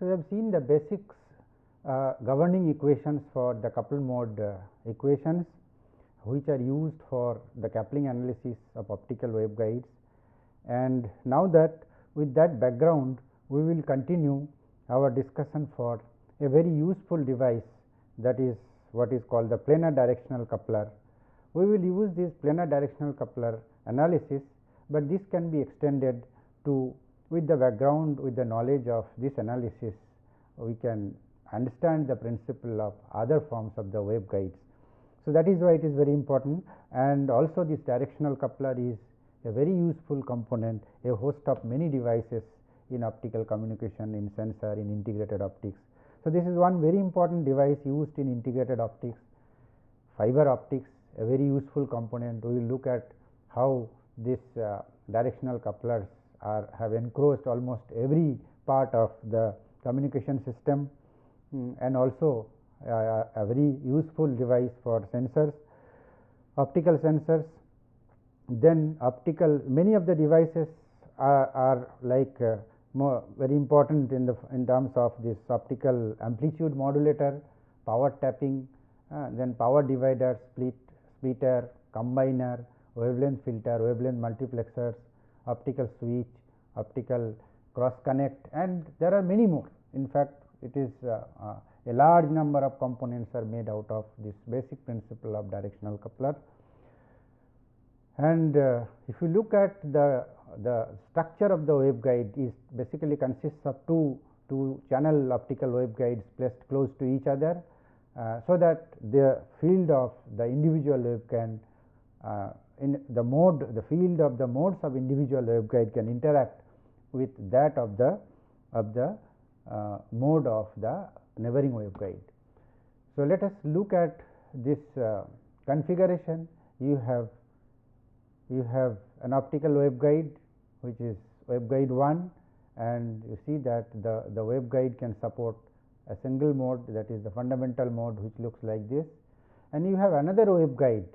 So, we have seen the basics governing equations for the coupled mode equations, which are used for the coupling analysis of optical waveguides. And now that with that background, we will continue our discussion for a very useful device, that is what is called the planar directional coupler. We will use this planar directional coupler analysis, but this can be extended to, with the background, with the knowledge of this analysis, we can understand the principle of other forms of the waveguides. So, that is why it is very important, and also this directional coupler is a very useful component, a host of many devices in optical communication, in sensor, in integrated optics. So, this is one very important device used in integrated optics, fiber optics, a very useful component. We will look at how this directional couplers have encroached almost every part of the communication system, and also a very useful device for sensors, optical sensors. Then many of the devices are like very important in terms of this optical amplitude modulator, power tapping, then power divider, splitter, combiner, wavelength filter, wavelength multiplexers, optical switch, optical cross connect, and there are many more. In fact, it is a large number of components are made out of this basic principle of directional coupler. And if you look at the structure of the waveguide, is basically consists of two channel optical waveguides placed close to each other, so that the field of the individual wave can in the field of the modes of individual waveguide can interact with that of the mode of the neighboring waveguide. So, let us look at this configuration. You have an optical waveguide, which is waveguide 1, and you see that the waveguide can support a single mode, that is the fundamental mode, which looks like this, and you have another waveguide,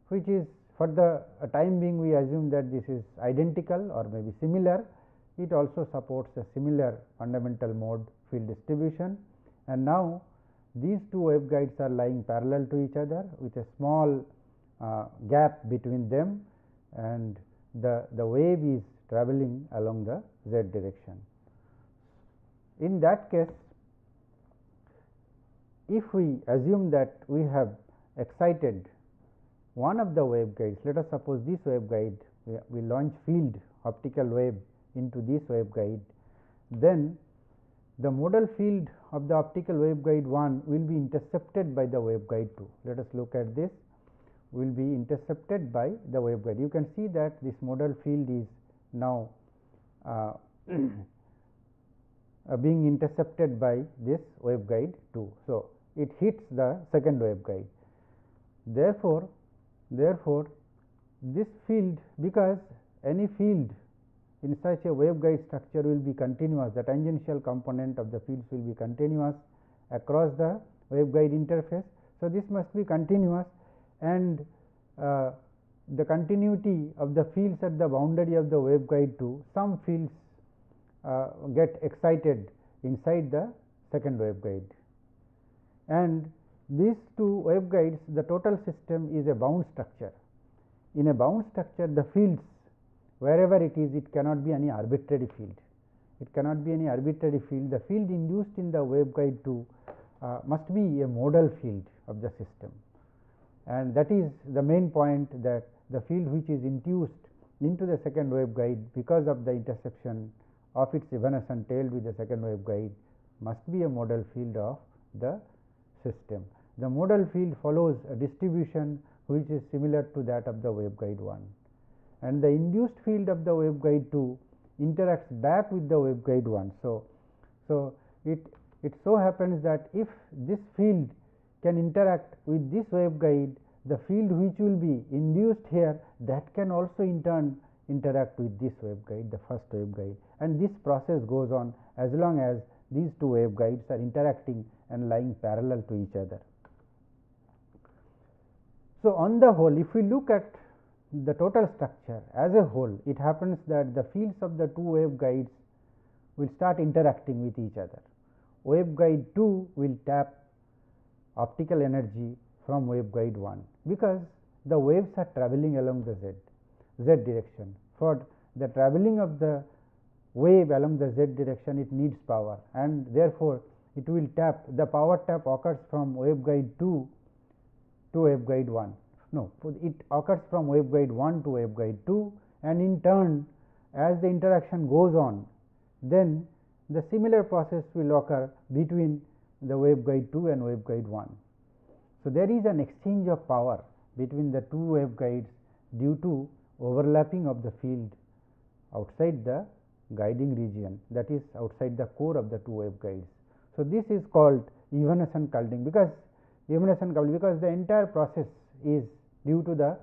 which is, for the time being, we assume that this is identical or maybe similar. It also supports a similar fundamental mode field distribution, and now these two waveguides are lying parallel to each other with a small gap between them, and the wave is traveling along the z direction. In that case, if we assume that we have excited one of the waveguides, let us suppose this waveguide, we launch field optical wave into this waveguide, then the modal field of the optical waveguide 1 will be intercepted by the waveguide 2. Let us look at this, will be intercepted by the waveguide. You can see that this modal field is now being intercepted by this waveguide 2. So, it hits the second waveguide. Therefore, this field, because any field in such a waveguide structure will be continuous, the tangential component of the fields will be continuous across the waveguide interface. So, this must be continuous, and the continuity of the fields at the boundary of the waveguide 2, some fields get excited inside the second waveguide, and these two waveguides, the total system is a bound structure. In a bound structure, the fields, wherever it is, it cannot be any arbitrary field. It cannot be any arbitrary field. The field induced in the waveguide 2 must be a modal field of the system, and that is the main point, that the field which is induced into the second waveguide because of the intersection of its evanescent tail with the second waveguide must be a modal field of the system. The modal field follows a distribution which is similar to that of the waveguide 1, and the induced field of the waveguide 2 interacts back with the waveguide 1. So, it so happens that if this field can interact with this waveguide, the field which will be induced here, that can also in turn interact with this waveguide, the first waveguide, and this process goes on as long as these two waveguides are interacting and lying parallel to each other. So, on the whole, if we look at the total structure as a whole, it happens that the fields of the two waveguides will start interacting with each other. Waveguide 2 will tap optical energy from waveguide 1, because the waves are traveling along the z direction. For the traveling of the wave along the z direction, it needs power, and therefore, it will tap, the power tap occurs from waveguide 2 to waveguide 1. No, it occurs from waveguide 1 to waveguide 2, and in turn, as the interaction goes on, then the similar process will occur between the waveguide 2 and waveguide 1. So, there is an exchange of power between the two waveguides due to overlapping of the field outside the guiding region, that is outside the core of the two waveguides. So, this is called evanescent coupling, because the entire process is due to the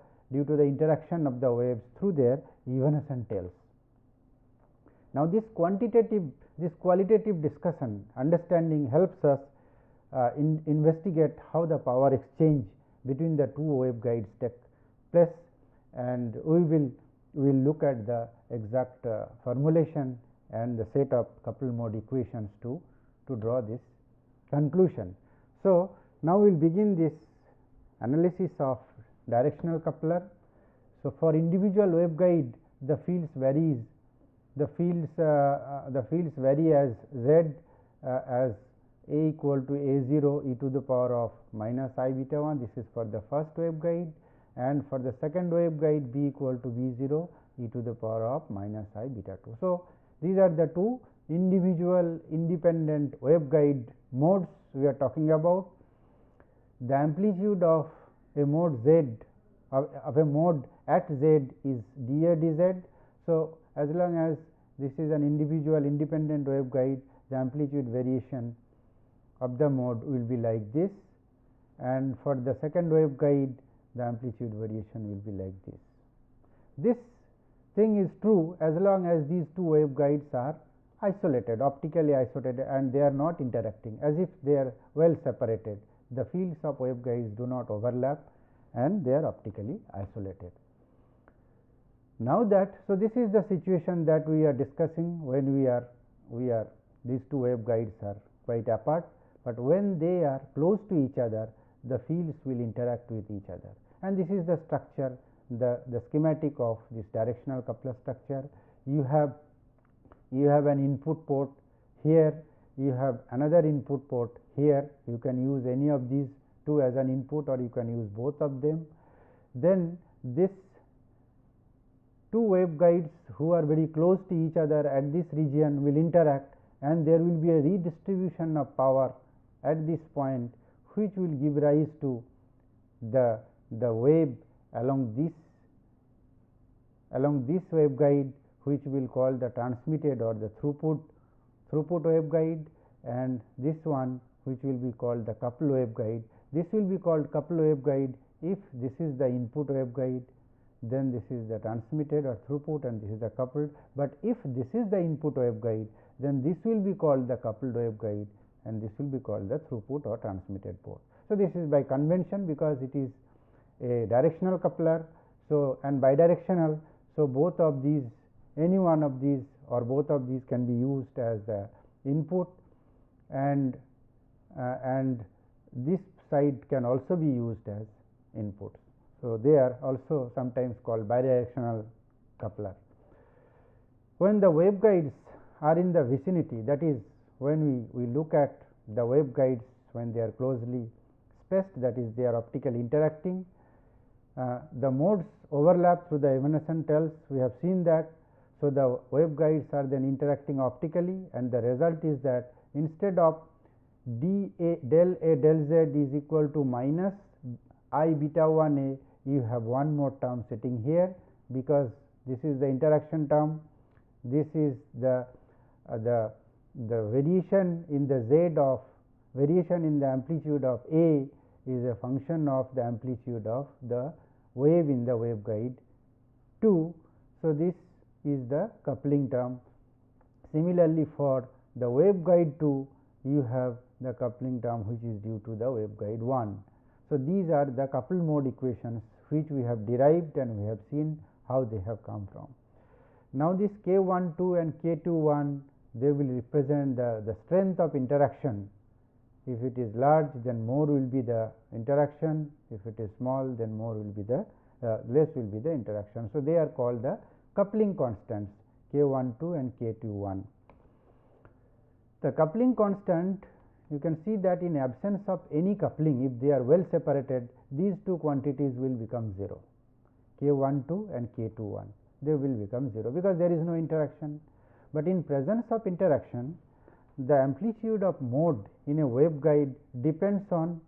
interaction of the waves through their evanescent tails. Now, this qualitative discussion understanding helps us investigate how the power exchange between the two waveguides take place, and we will look at the exact formulation and the set of coupled mode equations to draw this conclusion. So, now we will begin this analysis of directional coupler. So, for individual waveguide, the fields vary as z as a equal to a0 e to the power of minus I beta 1. This is for the first waveguide, and for the second waveguide b equal to b0 e to the power of minus I beta 2. So, these are the two individual independent waveguide modes we are talking about. The amplitude of a mode z of a mode at z is dA dz. So, as long as this is an individual independent waveguide, the amplitude variation of the mode will be like this, and for the second waveguide, the amplitude variation will be like this. This thing is true as long as these two waveguides are isolated, optically isolated, and they are not interacting, as if they are well separated. The fields of waveguides do not overlap, and they are optically isolated. Now that, so this is the situation that we are discussing when these two waveguides are quite apart, but when they are close to each other, the fields will interact with each other, and this is the structure, the schematic of this directional coupler structure. You have an input port here, you have another input port here. You can use any of these two as an input, or you can use both of them. Then this two waveguides who are very close to each other at this region will interact, and there will be a redistribution of power at this point, which will give rise to the wave along this waveguide, which we will call the transmitted or the throughput waveguide, and this one which will be called the coupled waveguide. This will be called coupled waveguide if this is the input waveguide, then this is the transmitted or throughput, and this is the coupled. But if this is the input waveguide, then this will be called the coupled waveguide, and this will be called the throughput or transmitted port. So, this is by convention, because it is a directional coupler, so and bidirectional. So, both of these, any one of these or both of these can be used as the input, and this side can also be used as input. So, they are also sometimes called bidirectional coupler. When the waveguides are in the vicinity, that is, when we look at the waveguides when they are closely spaced, that is, they are optically interacting, the modes overlap through the evanescent tails. We have seen that. So, the waveguides are then interacting optically, and the result is that instead of del A del z is equal to minus I beta 1 a, you have one more term sitting here, because this is the interaction term, this is the variation in the z of variation in the amplitude of A is a function of the amplitude of the wave in the waveguide 2. So, this is the coupling term. Similarly, for the waveguide 2, you have the coupling term which is due to the waveguide 1. So, these are the coupled mode equations which we have derived, and we have seen how they have come from. Now, this K12 and K21, they will represent the strength of interaction. If it is large, then more will be the interaction. If it is small, then more will be the less will be the interaction. So, they are called the coupling constants K12 and K21. The coupling constant, you can see that in absence of any coupling, if they are well separated, these two quantities will become 0, K12 and K21, they will become 0 because there is no interaction. But in presence of interaction, the amplitude of mode in a waveguide depends on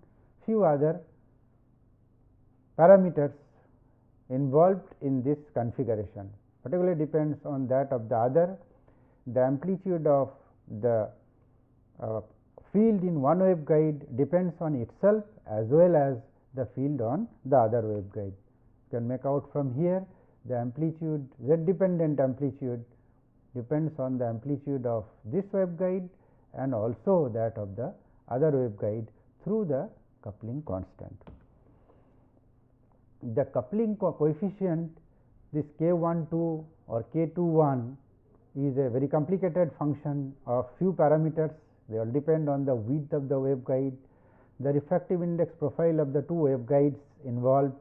few other parameters involved in this configuration, particularly depends on that of the other. The amplitude of the field in one waveguide depends on itself as well as the field on the other waveguide. You can make out from here the amplitude, z dependent amplitude depends on the amplitude of this waveguide and also that of the other waveguide through the coupling constant. The coupling coefficient, this K12 or K21, is a very complicated function of few parameters. They all depend on the width of the waveguide, the refractive index profile of the two waveguides involved,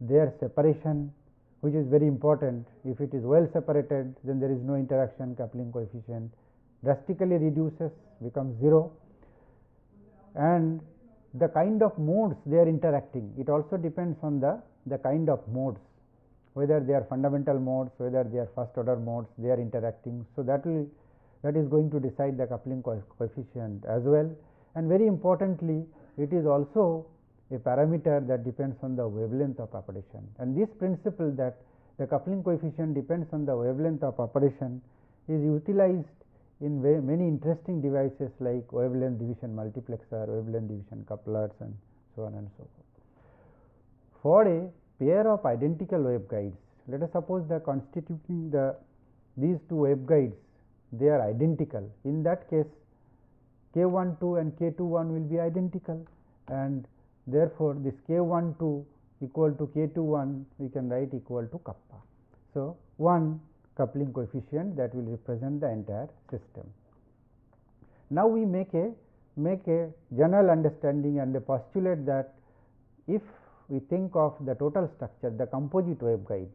their separation, which is very important. If it is well separated, then there is no interaction, coupling coefficient drastically reduces, becomes 0, and the kind of modes they are interacting. It also depends on the kind of modes, whether they are fundamental modes, whether they are first order modes, they are interacting. So, that is going to decide the coupling coefficient as well. And very importantly, it is also a parameter that depends on the wavelength of operation. And this principle that the coupling coefficient depends on the wavelength of operation is utilized in many interesting devices like wavelength division multiplexer, wavelength division couplers, and so on and so forth. For a pair of identical waveguides, let us suppose that constituting these two waveguides, they are identical. In that case, K12 and K21 will be identical, and therefore, this K12 equal to K21 we can write equal to kappa. So, one coupling coefficient that will represent the entire system. Now, we make a general understanding and a postulate that if we think of the total structure, the composite waveguide,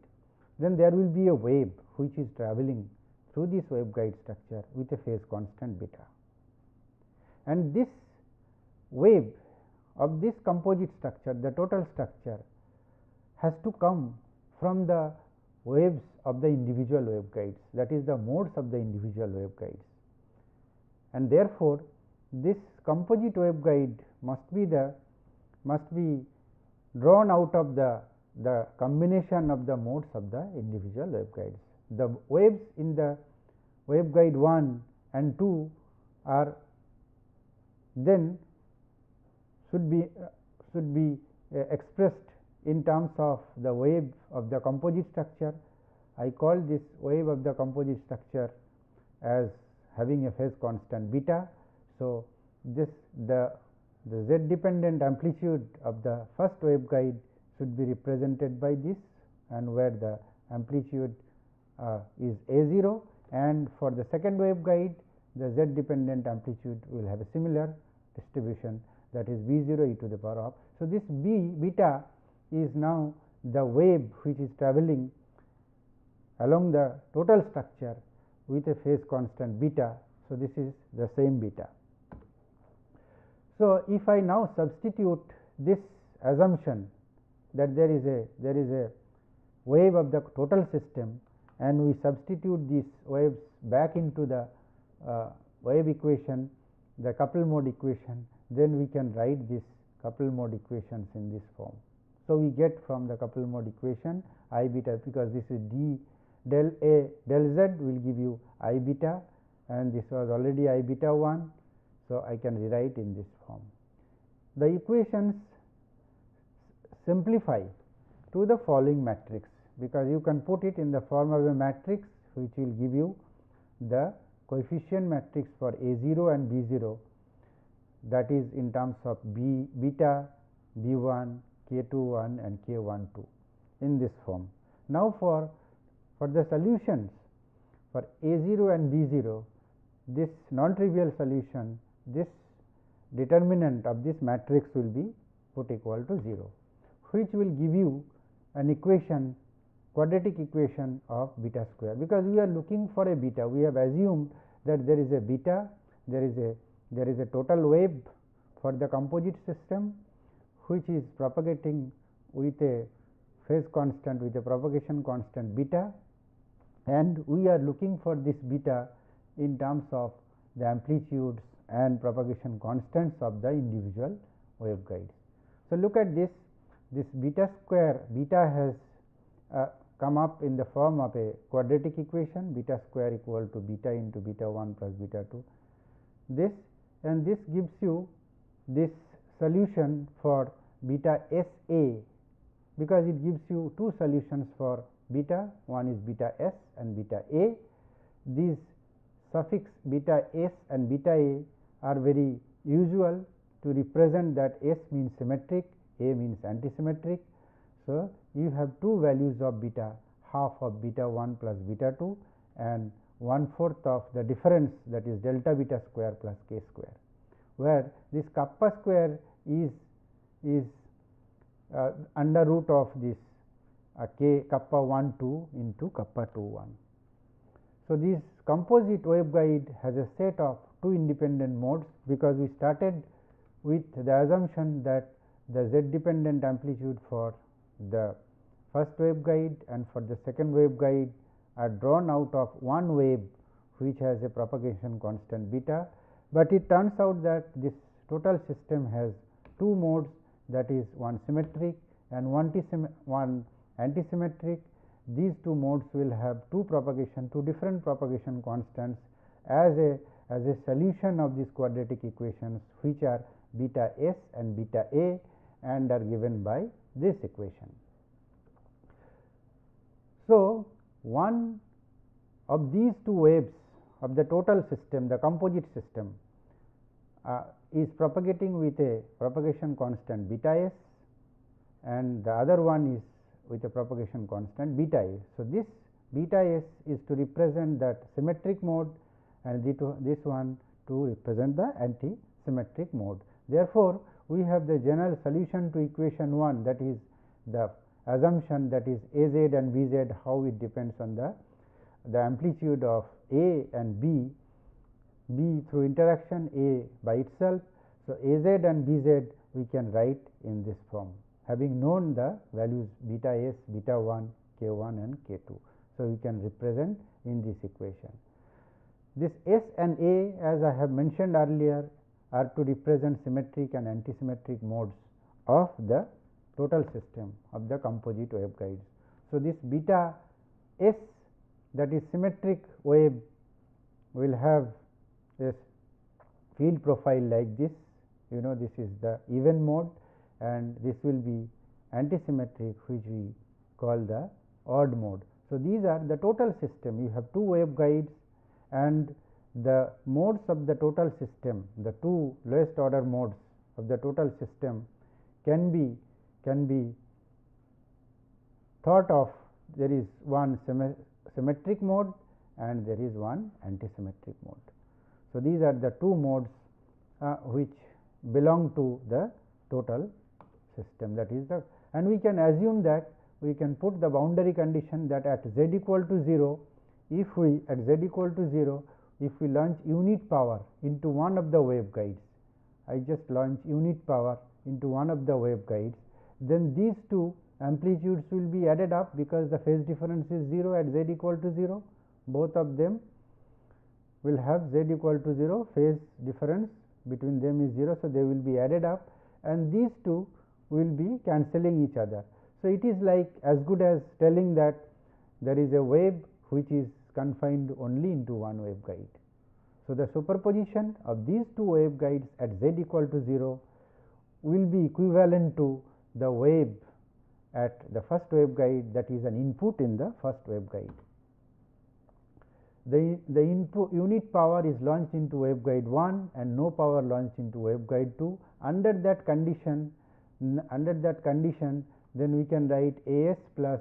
then there will be a wave which is travelling through this waveguide structure with a phase constant beta, and this wave of this composite structure, the total structure, has to come from the waves of the individual waveguides, that is the modes of the individual waveguides, and therefore, this composite waveguide must be drawn out of the combination of the modes of the individual waveguides. The waves in the waveguide 1 and 2 are then should be expressed in terms of the wave of the composite structure. I call this wave of the composite structure as having a phase constant beta. So, the z dependent amplitude of the first waveguide should be represented by this, and where the amplitude is A0, and for the second waveguide the z dependent amplitude will have a similar distribution, that is B0 e to the power of. So, this beta is now the wave which is travelling along the total structure with a phase constant beta. So, this is the same beta. So, if I now substitute this assumption that there is a wave of the total system, and we substitute these waves back into the wave equation, the coupled mode equation, then we can write this coupled mode equations in this form. So, we get from the coupled mode equation I beta, because this is d del A del z will give you I beta, and this was already I beta 1. So, I can rewrite in this form. The equations simplify to the following matrix, because you can put it in the form of a matrix which will give you the coefficient matrix for A0 and B0, that is in terms of beta, B1, K21 and K12 in this form. Now, for the solutions for A0 and B0, this non-trivial solution, this determinant of this matrix will be put equal to 0, which will give you an equation, quadratic equation of beta square, because we are looking for a beta. We have assumed that there is a beta, there is a total wave for the composite system which is propagating with a phase constant, with a propagation constant beta, and we are looking for this beta in terms of the amplitudes and propagation constants of the individual waveguides. So, look at this beta square, beta has come up in the form of a quadratic equation, beta square equal to beta into beta 1 plus beta 2, this, and this gives you this solution for beta S A, because it gives you two solutions for beta, one is beta S and beta A. These suffix beta S and beta A are very usual to represent that S means symmetric, A means antisymmetric. So, you have two values of beta, half of beta 1 plus beta 2 and 1/4 of the difference, that is delta beta square plus k square, where this kappa square is under root of this k kappa 1 2 into kappa 2 1. So, this composite waveguide has a set of two independent modes, because we started with the assumption that the z dependent amplitude for the first waveguide and for the second waveguide are drawn out of one wave which has a propagation constant beta, but it turns out that this total system has two modes, that is one symmetric and one antisymmetric. These two modes will have two different propagation constants as a solution of these quadratic equations, which are beta S and beta A, and are given by this equation. So, one of these two waves of the total system, the composite system, is propagating with a propagation constant beta S, and the other one is with a propagation constant beta A. So, this beta S is to represent that symmetric mode, and this one to represent the anti-symmetric mode. Therefore, we have the general solution to equation 1, that is the assumption that is A z and B z, how it depends on the amplitude of A and B through interaction, A by itself. So, A z and B z we can write in this form, having known the values beta S, beta 1, k 1 and k 2. So, we can represent in this equation. This S and A, as I have mentioned earlier, are to represent symmetric and antisymmetric modes of the total system of the composite waveguides. So, this beta S, that is symmetric wave, will have a field profile like this. You know, this is the even mode, and this will be antisymmetric, which we call the odd mode. So, these are the total system. You have two waveguides, and the modes of the total system, the two lowest order modes of the total system can be thought of. There is one symmetric mode and there is one antisymmetric mode. So, these are the two modes which belong to the total system, that is the, and we can assume that we can put the boundary condition that at z equal to 0, if we at z equal to 0, if we launch unit power into one of the waveguides, I just launch unit power into one of the waveguides, then these two amplitudes will be added up, because the phase difference is 0 at z equal to 0. Both of them will have z equal to 0, phase difference between them is 0. So, they will be added up, and these two will be cancelling each other. So, it is like as good as telling that there is a wave which is confined only into one waveguide. So, the superposition of these two waveguides at z equal to 0 will be equivalent to the wave at the first waveguide, that is an input in the first waveguide. The input unit power is launched into waveguide 1 and no power launched into waveguide 2. Under that condition, then we can write A s plus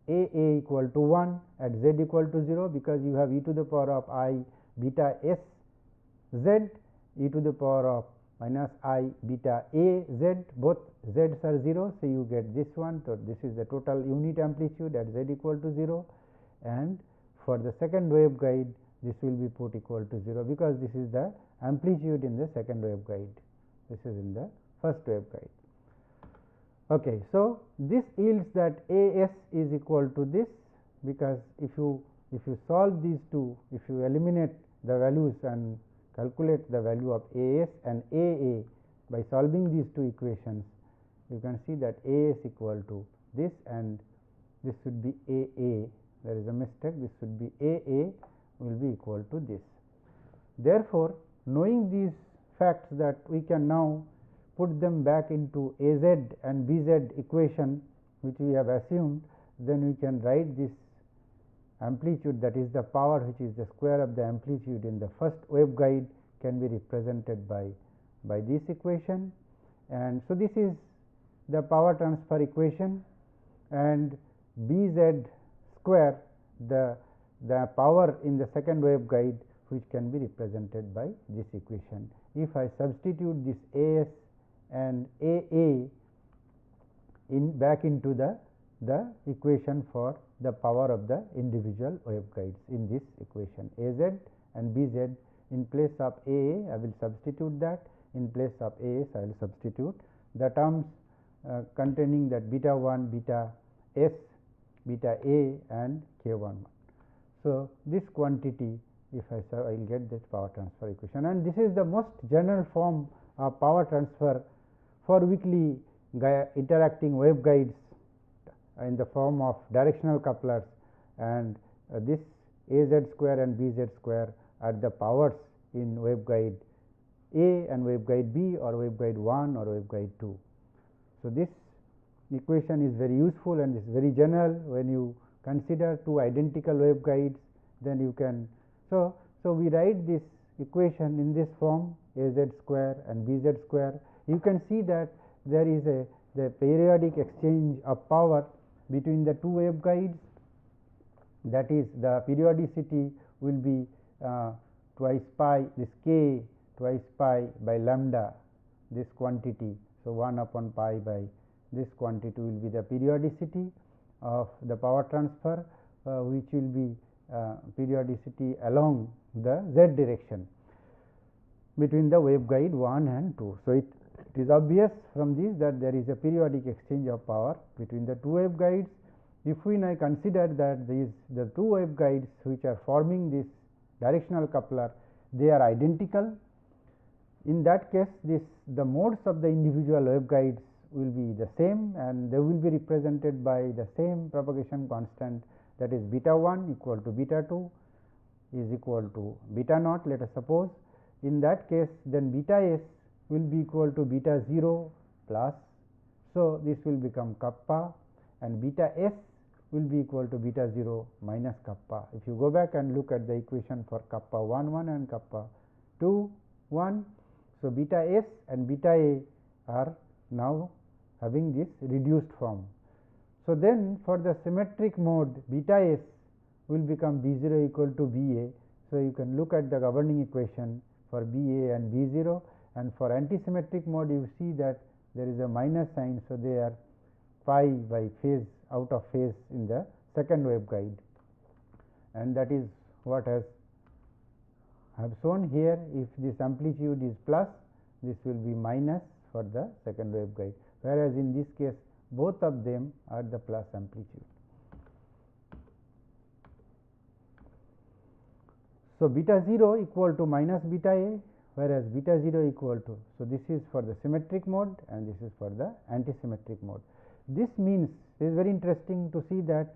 A a equal to 1 at z equal to 0, because you have e to the power of I beta s z e to the power of minus I beta a z, both z's are 0. So, you get this one. So, this is the total unit amplitude at z equal to 0, and for the second waveguide this will be put equal to 0, because this is the amplitude in the second waveguide, this is in the first waveguide. Okay, so, this yields that A s is equal to this, because if you solve these two, if you eliminate the values and calculate the value of A s and A a by solving these two equations, you can see that A s equal to this, and this should be A a, there is a mistake, this should be A a will be equal to this. Therefore, knowing these facts, that we can now put them back into A z and B z equation, which we have assumed, then we can write this amplitude, that is the power which is the square of the amplitude in the first waveguide, can be represented by this equation. And so, this is the power transfer equation, and B z square, the power in the second waveguide, which can be represented by this equation. If I substitute this A s and A a back into the equation for the power of the individual waveguides in this equation, A z and B z, in place of A a I will substitute that, in place of A s I will substitute the terms containing that beta 1, beta s, beta a and k 1. So, this quantity, if I will get this power transfer equation, and this is the most general form of power transfer for weakly interacting waveguides in the form of directional couplers, and this A z square and B z square are the powers in waveguide A and waveguide B, or waveguide 1 or waveguide 2. So, this equation is very useful and is very general when you consider two identical waveguides, then you can. So, we write this equation in this form, A z square and B z square. You can see that there is the periodic exchange of power between the two waveguides, that is the periodicity will be twice pi, this k twice pi by lambda, this quantity. So, 1 upon pi by this quantity will be the periodicity of the power transfer, which will be periodicity along the z direction between the waveguide 1 and 2. So, it is obvious from this that there is a periodic exchange of power between the two waveguides. If we now consider that the two waveguides which are forming this directional coupler, they are identical, in that case the modes of the individual waveguides will be the same, and they will be represented by the same propagation constant, that is beta 1 equal to beta 2 is equal to beta naught, let us suppose. In that case, then beta s will be equal to beta 0 plus. So, this will become kappa, and beta s will be equal to beta 0 minus kappa. If you go back and look at the equation for kappa 1 1 and kappa 2 1. So, beta s and beta a are now having this reduced form. So, then for the symmetric mode, beta s will become B 0 equal to B a. So, you can look at the governing equation for B a and B 0, and for antisymmetric mode you see that there is a minus sign. So, they are pi by phase, out of phase in the second waveguide, and that is what I have shown here. If this amplitude is plus, this will be minus for the second waveguide, whereas in this case both of them are the plus amplitude. So, beta 0 equal to minus beta a, whereas beta 0 equal to. So, this is for the symmetric mode and this is for the antisymmetric mode. This means, it is very interesting to see that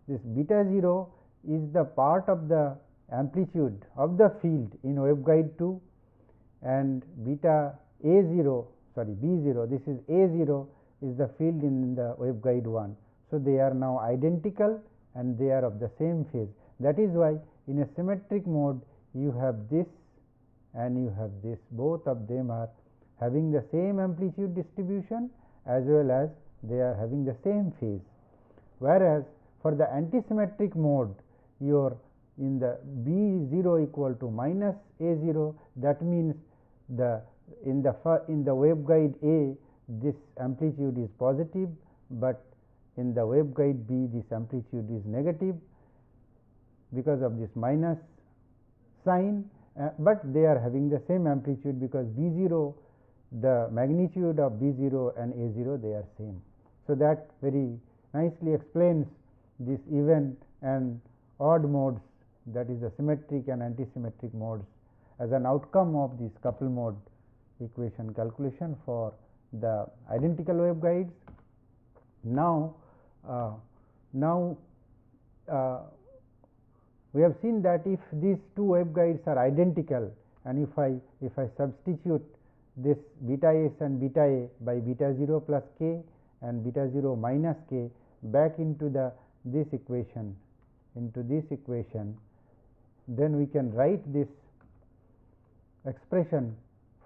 this beta 0 is the part of the amplitude of the field in waveguide 2, and beta a 0, sorry, B 0, this is a 0 is the field in the waveguide 1. So, they are now identical and they are of the same phase. That is why in a symmetric mode you have this and you have this, both of them are having the same amplitude distribution as well as they are having the same phase. Whereas, for the antisymmetric mode, your in the B 0 equal to minus A 0, that means in the waveguide A this amplitude is positive, but in the waveguide B this amplitude is negative because of this minus sign, but they are having the same amplitude because B 0, the magnitude of B 0 and A 0, they are same. So, that very nicely explains this even and odd modes, that is the symmetric and antisymmetric modes, as an outcome of this coupled mode equation calculation for the identical waveguides. Now, we have seen that if these two waveguides are identical, and if I substitute this beta s and beta a by beta 0 plus k and beta 0 minus k back into this equation, then we can write this expression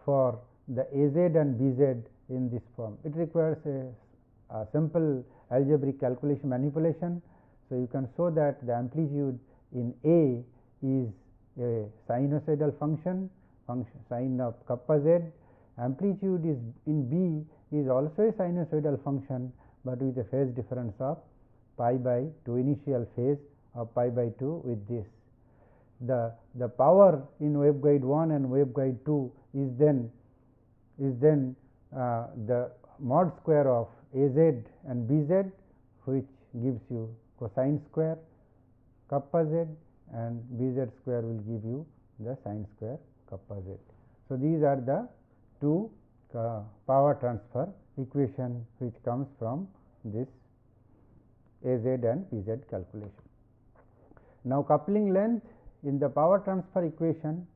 for the Az and Bz in this form. It requires a simple algebraic calculation manipulation. So, you can show that the amplitude in A is a sinusoidal function sine of kappa z. Amplitude is in B is also a sinusoidal function, but with a phase difference of pi by 2, initial phase of pi by 2 with this. The power in waveguide 1 and waveguide 2 is then the mod square of Az and Bz, which gives you cosine square kappa z, and Bz square will give you the sine square kappa z. So, these are the two power transfer equation which comes from this Az and Bz calculation. Now, coupling length in the power transfer equation,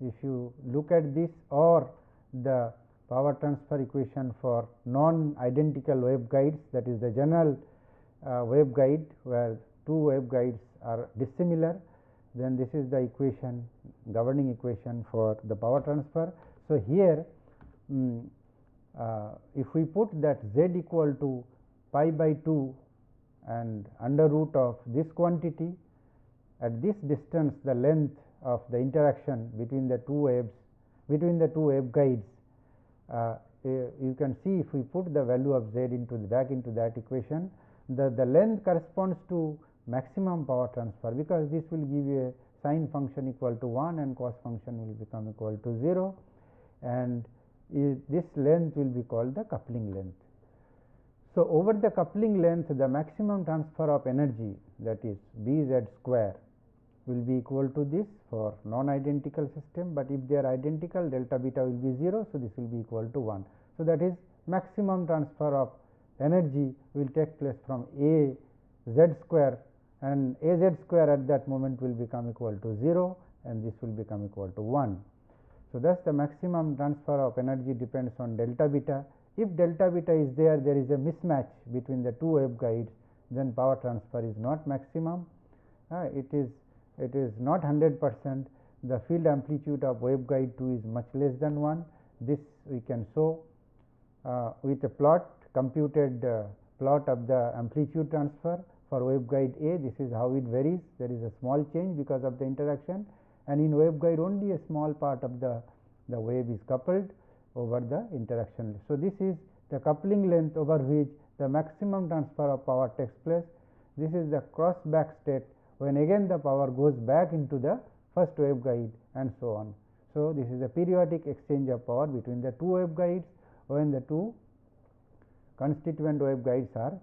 if you look at this or the power transfer equation for non-identical waveguides, that is the general waveguide where two waveguides are dissimilar, then this is the equation, governing equation for the power transfer. So, here if we put that z equal to pi by 2 and under root of this quantity, at this distance the length of the interaction between the two waveguides, you can see if we put the value of z back into that equation, the length corresponds to maximum power transfer, because this will give you a sine function equal to 1 and cos function will become equal to 0, and this length will be called the coupling length. So, over the coupling length, the maximum transfer of energy, that is Bz square, will be equal to this for non-identical system, but if they are identical, delta beta will be 0. So, this will be equal to 1. So, that is maximum transfer of energy will take place from A z square, and A z square at that moment will become equal to 0, and this will become equal to 1. So, thus the maximum transfer of energy depends on delta beta. If delta beta is there is a mismatch between the two waveguides, then power transfer is not maximum. It is not 100%. The field amplitude of waveguide 2 is much less than 1. This we can show with a plot, computed plot of the amplitude transfer for waveguide A. This is how it varies. There is a small change because of the interaction, and in waveguide only a small part of the wave is coupled over the interaction. So, this is the coupling length over which the maximum transfer of power takes place. This is the cross back state, when again the power goes back into the first waveguide and so on. So, this is a periodic exchange of power between the two waveguides when the two constituent waveguides are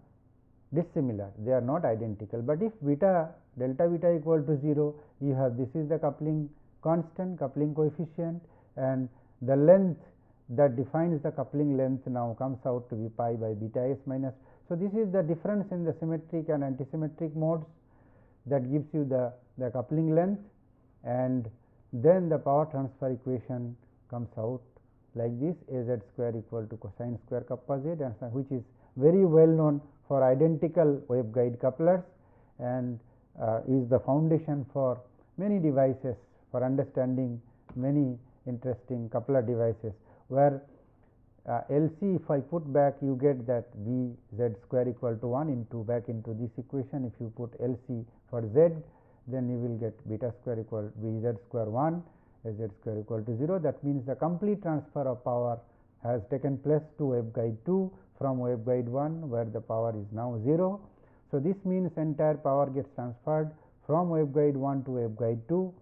dissimilar, they are not identical. But if delta beta equal to 0, you have this is the coupling constant, coupling coefficient, and the length that defines the coupling length now comes out to be pi by beta s minus. So, this is the difference in the symmetric and antisymmetric modes that gives you the coupling length, and then the power transfer equation comes out like this: Az square equal to cosine square kappa z, and which is very well known for identical waveguide couplers, and is the foundation for many devices for understanding many interesting coupler devices, where LC, if I put back, you get that B z square equal to 1 into back into this equation. If you put LC for z, then you will get beta square equal Bz square 1, Az square equal to 0. That means the complete transfer of power has taken place to waveguide 2 from waveguide 1, where the power is now 0. So, this means entire power gets transferred from waveguide 1 to waveguide 2,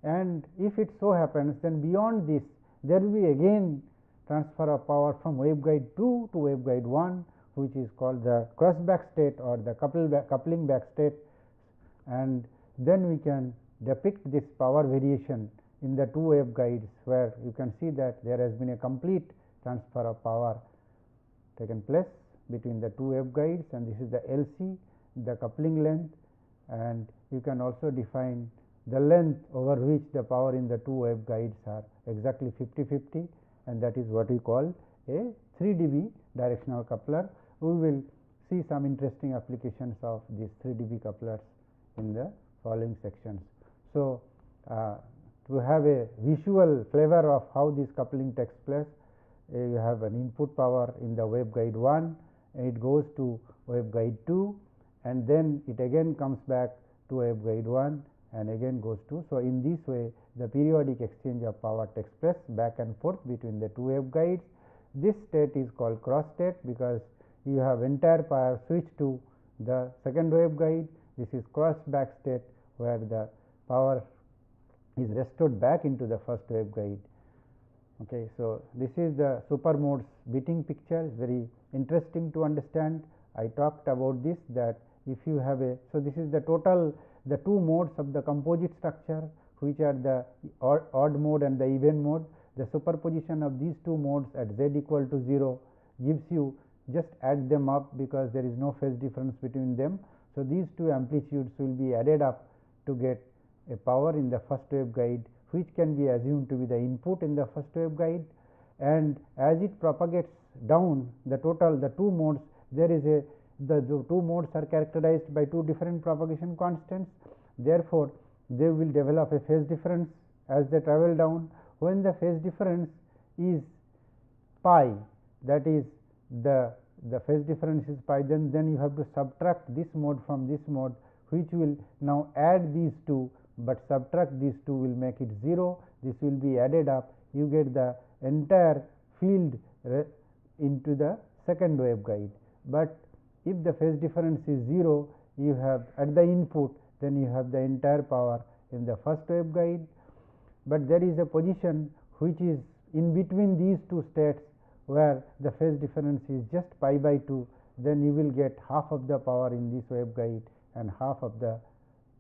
and if it so happens, then beyond this there will be again transfer of power from waveguide 2 to waveguide 1, which is called the cross back state or the coupling back state, and then we can depict this power variation in the two waveguides, where you can see that there has been a complete transfer of power taken place between the two waveguides, and this is the LC, the coupling length, and you can also define the length over which the power in the two waveguides are exactly 50-50, and that is what we call a 3 dB directional coupler. We will see some interesting applications of these 3 dB couplers in the following sections. So, to have a visual flavor of how this coupling takes place, you have an input power in the waveguide 1, and it goes to waveguide 2, and then it again comes back to waveguide 1 and again goes to. So, in this way the periodic exchange of power takes place back and forth between the two waveguides. This state is called cross state, because you have entire power switched to the second waveguide. This is cross back state, where the power is restored back into the first waveguide. Okay, so, this is the super modes beating picture, very interesting to understand. I talked about this, that if you have a, so this is the total, the two modes of the composite structure, which are the odd mode and the even mode. The superposition of these two modes at z equal to 0 gives you, just add them up, because there is no phase difference between them. So, these two amplitudes will be added up to get a power in the first waveguide, which can be assumed to be the input in the first waveguide, and as it propagates down the total, the two modes, there is a, the two modes are characterized by two different propagation constants. Therefore, they will develop a phase difference as they travel down. When the phase difference is pi, that is the phase difference is pi, then you have to subtract this mode from this mode, which will now add these two, but subtract these two will make it 0. This will be added up, you get the entire field into the second waveguide. But if the phase difference is 0, you have at the input, then you have the entire power in the first waveguide. But there is a position which is in between these two states, where the phase difference is just pi by 2, then you will get half of the power in this waveguide and half of the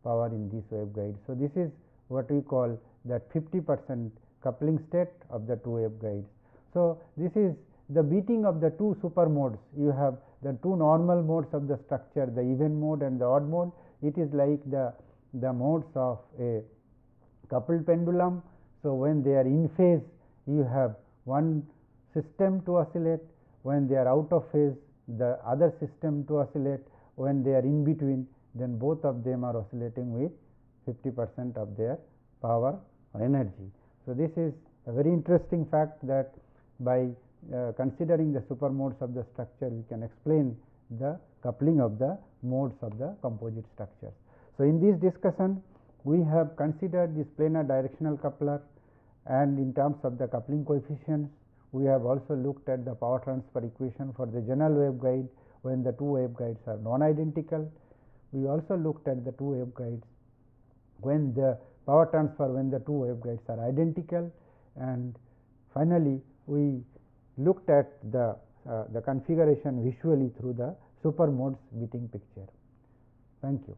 power in this waveguide. So, this is what we call that 50% coupling state of the two waveguides. So, this is the beating of the two super modes. You have the two normal modes of the structure, the even mode and the odd mode. It is like the modes of a coupled pendulum. So, when they are in phase, you have one system to oscillate. When they are out of phase, the other system to oscillate. When they are in between, then both of them are oscillating with 50% of their power or energy. So, this is a very interesting fact, that by considering the super modes of the structure, we can explain the coupling of the modes of the composite structures. So, in this discussion, we have considered this planar directional coupler, and in terms of the coupling coefficients, we have also looked at the power transfer equation for the general waveguide when the two waveguides are non-identical. We also looked at the two waveguides when the power transfer when the two waveguides are identical, and finally, we looked at the configuration visually through the super modes beating picture. Thank you.